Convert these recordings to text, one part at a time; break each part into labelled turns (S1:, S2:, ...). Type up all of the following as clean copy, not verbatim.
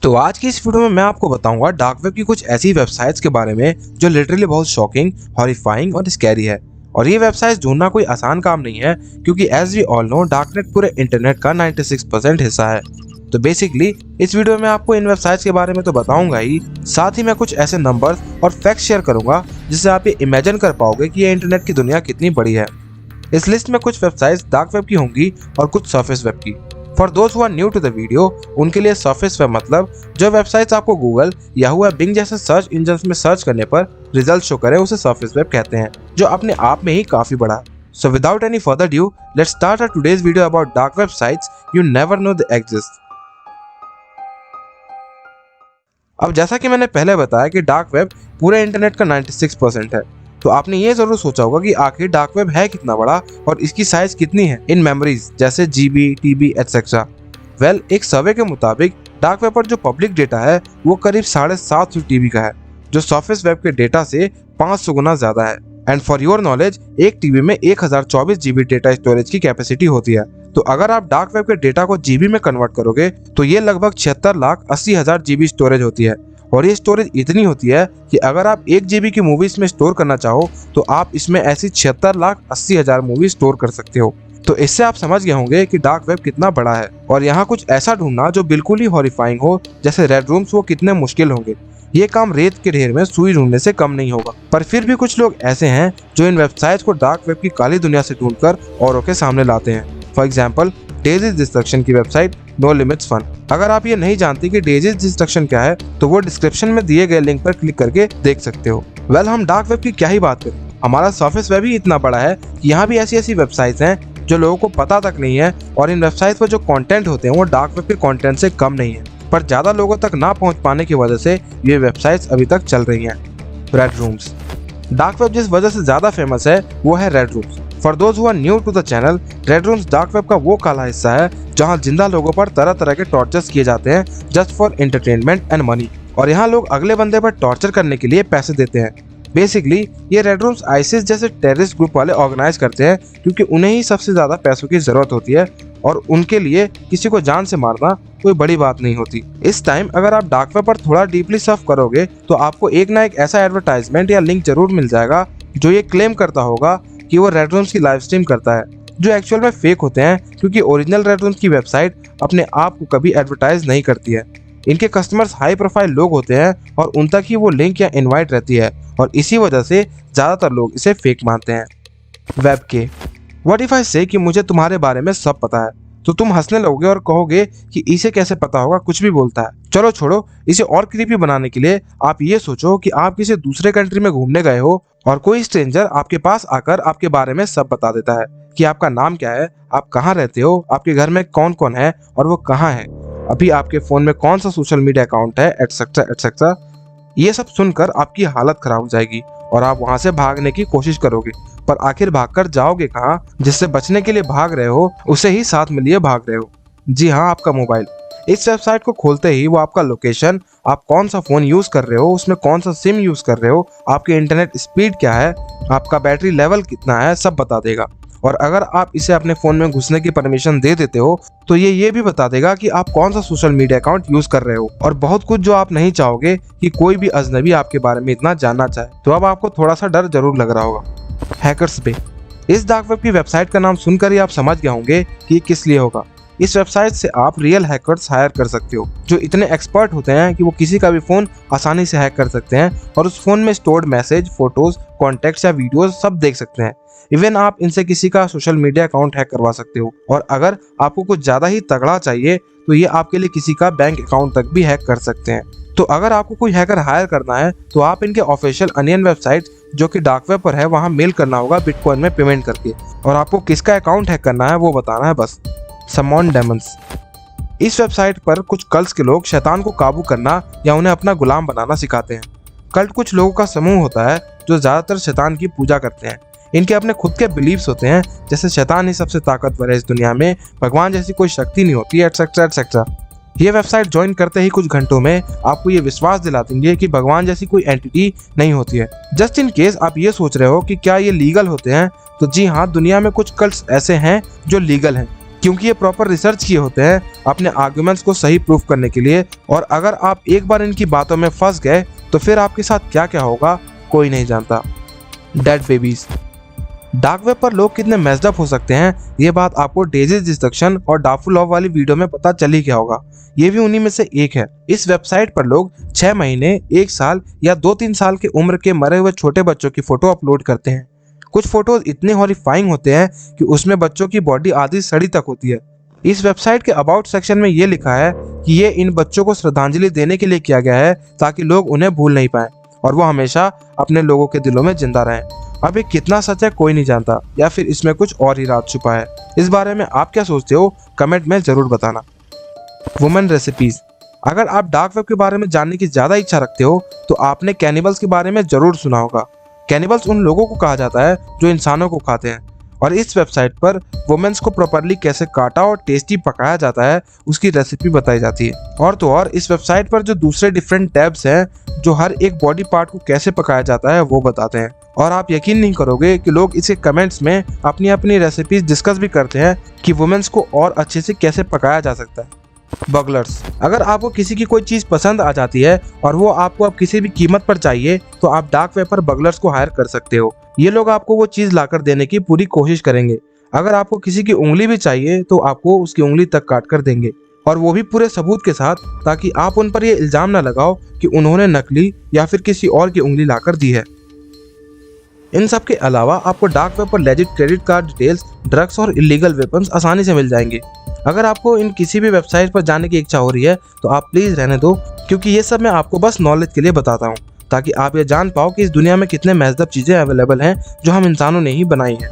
S1: तो आज की इस वीडियो में मैं आपको बताऊंगा डार्क वेब की कुछ ऐसी वेबसाइट्स के बारे में जो लिटरली बहुत शॉकिंग, हॉरिफाइंग और स्कैरी है। और ये वेबसाइट्स ढूंढना कोई आसान काम नहीं है, क्योंकि as we all know darknet पूरे इंटरनेट का 96% हिस्सा है। तो बेसिकली इस वीडियो में आपको इन वेबसाइट्स के बारे में तो बताऊंगा ही, साथ ही मैं कुछ ऐसे नंबर्स और फैक्ट्स शेयर करूंगा जिससे आप ये इमेजिन कर पाओगे कि ये इंटरनेट की दुनिया कितनी बड़ी है। इस लिस्ट में कुछ वेबसाइट्स डार्क वेब की होंगी और कुछ सरफेस वेब की। For those who are new to the video, उनके लिए सरफेस वेब मतलब जो वेबसाइट्स आपको गूगल, याहू या बिंग जैसे सर्च इंजन में सर्च करने पर रिजल्ट शो करे उसे सरफेस वेब कहते हैं, जो अपने आप में ही काफी बड़ा है। So without any further due, let's start our today's video about dark websites you never know they exist. अब जैसा कि मैंने पहले बताया कि डार्क वेब पूरे इंटरनेट का 96% है, तो आपने ये जरूर सोचा होगा कि आखिर डार्क वेब है कितना बड़ा और इसकी साइज कितनी है इन मेमोरीज जैसे जीबी, टीबी एटसेट्रा। वेल, एक सर्वे के मुताबिक डार्क वेब पर जो पब्लिक डेटा है वो करीब 750 टीबी का है, जो सरफेस वेब के डेटा से 500 गुना ज्यादा है। एंड फॉर योर नॉलेज, एक टीबी में 1024 जीबी डेटा स्टोरेज की कैपेसिटी होती है। तो अगर आप डार्क वेब के डेटा को जीबी में कन्वर्ट करोगे तो ये लगभग 76,80,000 जीबी स्टोरेज होती है। और ये स्टोरेज इतनी होती है कि अगर आप 1 जीबी की मूवी इसमें स्टोर करना चाहो तो आप इसमें ऐसी 76,80,000 मूवी स्टोर कर सकते हो। तो इससे आप समझ गए होंगे कि डार्क वेब कितना बड़ा है। और यहाँ कुछ ऐसा ढूंढना जो बिल्कुल ही हॉरिफाइंग हो जैसे रेड रूम्स, वो कितने मुश्किल होंगे। ये काम रेत के ढेर में सुई ढूंढने से कम नहीं होगा। पर फिर भी कुछ लोग ऐसे हैं जो इन वेबसाइट्स को डार्क वेब की काली दुनिया से ढूंढकर औरों के सामने लाते हैं। फॉर एग्जाम्पल, डेजीज डिस्ट्रक्शन की वेबसाइट नो लिमिट्स फन। अगर आप ये नहीं जानते कि डेजीज डिस्ट्रक्शन क्या है तो वो डिस्क्रिप्शन में दिए गए लिंक पर क्लिक करके देख सकते हो। वेल, हम डार्क वेब की क्या ही बात करें, हमारा सरफेस वेब ही इतना बड़ा है कि यहाँ भी ऐसी वेबसाइट्स हैं जो लोगों को पता तक नहीं है। और इन वेबसाइट पर जो कंटेंट होते हैं वो डार्क वेब के कंटेंट से कम नहीं है, पर ज्यादा लोगों तक ना पहुंच पाने की वजह से ये वेबसाइट्स अभी तक चल रही हैं। Red rooms. डार्क वेब जिस वजह से ज्यादा फेमस है वो है red rooms. For those who are new to the channel, red rooms dark web का वो काला हिस्सा है जहां जिंदा लोगों पर तरह तरह के टॉर्चर्स किए जाते हैं just for entertainment and money. और यहाँ लोग अगले बंदे पर टॉर्चर करने के लिए पैसे देते हैं। बेसिकली ये रेड रूम्स आईसिस जैसे टेररिस्ट ग्रुप वाले ऑर्गेनाइज करते हैं, क्योंकि उन्हें ही सबसे ज्यादा पैसों की जरूरत होती है और उनके लिए किसी को जान से मारना कोई बड़ी बात नहीं होती। इस टाइम अगर आप डार्क वेब पर थोड़ा डीपली सर्फ करोगे तो आपको एक ना एक ऐसा एडवर्टाइजमेंट या लिंक जरूर मिल जाएगा जो ये क्लेम करता होगा कि वो रेड रूम्स की लाइव स्ट्रीम करता है, जो एक्चुअल में फेक होते हैं, क्योंकि ओरिजिनल रेड रूम्स की वेबसाइट अपने आप को कभी एडवर्टाइज नहीं करती है। इनके कस्टमर्स हाई प्रोफाइल लोग होते हैं और उन तक ही वो लिंक या इनवाइट रहती है, और इसी वजह से ज्यादातर लोग इसे फेक मानते हैं। वेब के व्हाट इफ आई से कि मुझे तुम्हारे बारे में सब पता है, तो तुम हंसने लगोगे और कहोगे कि इसे कैसे पता होगा, कुछ भी बोलता है। चलो छोड़ो, इसे और क्रीपी बनाने के लिए आप ये सोचो कि आप किसी दूसरे कंट्री में घूमने गए हो और कोई स्ट्रेंजर आपके पास आकर आपके बारे में सब बता देता है कि आपका नाम क्या है, आप कहाँ रहते हो, आपके घर में कौन कौन है और वो कहाँ है, अभी आपके फोन में कौन सा सोशल मीडिया अकाउंट है, एटसेट्रा एटसेट्रा। ये सब सुनकर आपकी हालत खराब हो जाएगी और आप वहां से भागने की कोशिश करोगे, पर आखिर भागकर जाओगे कहाँ? जिससे बचने के लिए भाग रहे हो उसे ही साथ में लिए भाग रहे हो। जी हाँ, आपका मोबाइल। इस वेबसाइट को खोलते ही वो आपका लोकेशन, आप कौन सा फोन यूज कर रहे हो, उसमें कौन सा सिम यूज कर रहे हो, आपके इंटरनेट स्पीड क्या है, आपका बैटरी लेवल कितना है, सब बता देगा। और अगर आप इसे अपने फोन में घुसने की परमिशन दे देते हो तो ये भी बता देगा कि आप कौन सा सोशल मीडिया अकाउंट यूज कर रहे हो, और बहुत कुछ जो आप नहीं चाहोगे कि कोई भी अजनबी आपके बारे में इतना जानना चाहे। तो अब आपको थोड़ा सा डर जरूर लग रहा होगा। हैकर्स बे। इस डार्क वेब की वेबसाइट का नाम सुनकर ही आप समझ गए होंगे कि ये किस लिए होगा। इस वेबसाइट से आप रियल हैकर्स हायर कर सकते हो, जो इतने एक्सपर्ट होते हैं कि वो किसी का भी फोन आसानी से हैक कर सकते हैं और उस फोन में स्टोर्ड मैसेज, फोटोज, कॉन्टेक्ट्स या वीडियोज सब देख सकते हैं। इवन आप इनसे किसी का सोशल मीडिया अकाउंट हैक करवा सकते हो। और अगर आपको कुछ ज्यादा ही तगड़ा चाहिए तो ये आपके लिए किसी का बैंक अकाउंट तक भी हैक कर सकते हैं। तो अगर आपको कोई हैकर हायर करना है तो आप इनके ऑफिशियल अनियन वेबसाइट जो कि डार्क वेब पर है वहां मेल करना होगा बिटकॉइन में पेमेंट करके, और आपको किसका अकाउंट हैक करना है वो बताना है बस। समॉन डेमंस। इस वेबसाइट पर कुछ कल्ट्स के लोग शैतान को काबू करना या उन्हें अपना गुलाम बनाना सिखाते हैं। कल्ट कुछ लोगों का समूह होता है जो ज्यादातर शैतान की पूजा करते हैं। इनके अपने खुद के बिलीव्स होते हैं, जैसे शैतान ही सबसे ताकतवर है इस दुनिया में, भगवान जैसी कोई शक्ति नहीं होती, एटसेट्रा एटसेट्रा। ये वेबसाइट ज्वाइन करते ही कुछ घंटों में आपको ये विश्वास दिला देंगे कि भगवान जैसी कोई एंटिटी नहीं होती है। जस्ट इन केस आप ये सोच रहे हो कि क्या ये लीगल होते हैं, तो जी हाँ, दुनिया में कुछ कल्ट्स ऐसे हैं जो लीगल हैं। क्योंकि ये प्रॉपर रिसर्च किए होते हैं अपने आर्गुमेंट्स को सही प्रूफ करने के लिए। और अगर आप एक बार इनकी बातों में फंस गए तो फिर आपके साथ क्या क्या होगा कोई नहीं जानता। Dead babies. डार्क वेब पर लोग कितने मेस्ड अप हो सकते हैं ये बात आपको डेजी डिस्ट्रक्शन और डार्कफुल लव वाली वीडियो में पता चल ही गया होगा। ये भी उन्हीं में से एक है। इस वेबसाइट पर लोग 6 महीने, 1 साल या 2-3 साल की उम्र के मरे हुए छोटे बच्चों की फोटो अपलोड करते हैं। कुछ फोटोज इतने हॉरिफाइंग होते हैं कि उसमें बच्चों की बॉडी आधी सड़ी तक होती है। इस वेबसाइट के अबाउट सेक्शन में ये लिखा है कि ये इन बच्चों को श्रद्धांजलि देने के लिए किया गया है ताकि लोग उन्हें भूल नहीं पाए और वो हमेशा अपने लोगों के दिलों में जिंदा रहें। अब ये कितना सच है कोई नहीं जानता, या फिर इसमें कुछ और ही राज छुपा है। इस बारे में आप क्या सोचते हो कमेंट में जरूर बताना। Women recipes. अगर आप डार्क वेब के बारे में जानने की ज्यादा इच्छा रखते हो तो आपने कैनिबल्स के बारे में जरूर सुना होगा। कैनिबल्स उन लोगों को कहा जाता है जो इंसानों को खाते हैं और इस वेबसाइट पर वुमेन्स को प्रॉपर्ली कैसे काटा और टेस्टी पकाया जाता है उसकी रेसिपी बताई जाती है। और तो और इस वेबसाइट पर जो दूसरे डिफरेंट टैब्स हैं जो हर एक बॉडी पार्ट को कैसे पकाया जाता है वो बताते हैं। और आप यकीन नहीं करोगे कि लोग इसके कमेंट्स में अपनी अपनी रेसिपीज डिस्कस भी करते हैं कि वुमेन्स को और अच्छे से कैसे पकाया जा सकता है। बगलर्स। अगर आपको किसी की कोई चीज पसंद आ जाती है और वो आपको अब किसी भी कीमत पर चाहिए तो आप डार्क वेब पर बगलर्स को हायर कर सकते हो। ये लोग आपको वो चीज लाकर देने की पूरी कोशिश करेंगे। अगर आपको किसी की उंगली भी चाहिए तो आपको उसकी उंगली तक काट कर देंगे, और वो भी पूरे सबूत के साथ, ताकि आप उन पर ये इल्जाम ना लगाओ कि उन्होंने नकली या फिर किसी और की उंगली लाकर दी है। इन सब के अलावा आपको डार्क वेब पर legit credit card details, drugs और इलीगल वेपन्स आसानी से मिल जाएंगे। अगर आपको इन किसी भी वेबसाइट पर जाने की इच्छा हो रही है तो आप प्लीज रहने दो, क्योंकि ये सब मैं आपको बस नॉलेज के लिए बताता हूँ ताकि आप ये जान पाओ कि इस दुनिया में कितने मेस्ड चीजें अवेलेबल हैं जो हम इंसानों ने ही बनाई हैं।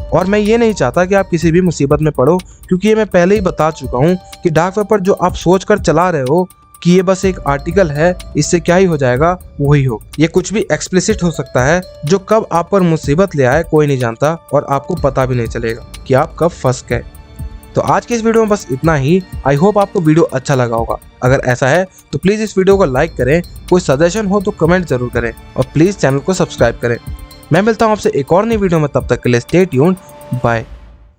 S1: और मैं ये नहीं चाहता कि आप किसी भी मुसीबत में पड़ो, क्योंकि ये मैं पहले ही बता चुका हूँ कि डार्क वेब पर जो आप सोच कर चला रहे हो कि ये बस एक आर्टिकल है, इससे क्या ही हो जाएगा वही हो। ये कुछ भी एक्सप्लिसिट हो सकता है जो कब आप पर मुसीबत ले आए कोई नहीं जानता, और आपको पता भी नहीं चलेगा कि आप कब फंस गए। तो आज के इस वीडियो में बस इतना ही। आई होप आपको वीडियो अच्छा लगा होगा। अगर ऐसा है तो प्लीज इस वीडियो को लाइक करें, कोई सजेशन हो तो कमेंट जरूर करें और प्लीज चैनल को सब्सक्राइब करें। मैं मिलता हूं आपसे एक और नई वीडियो में, तब तक के लिए स्टे ट्यून्ड, बाय।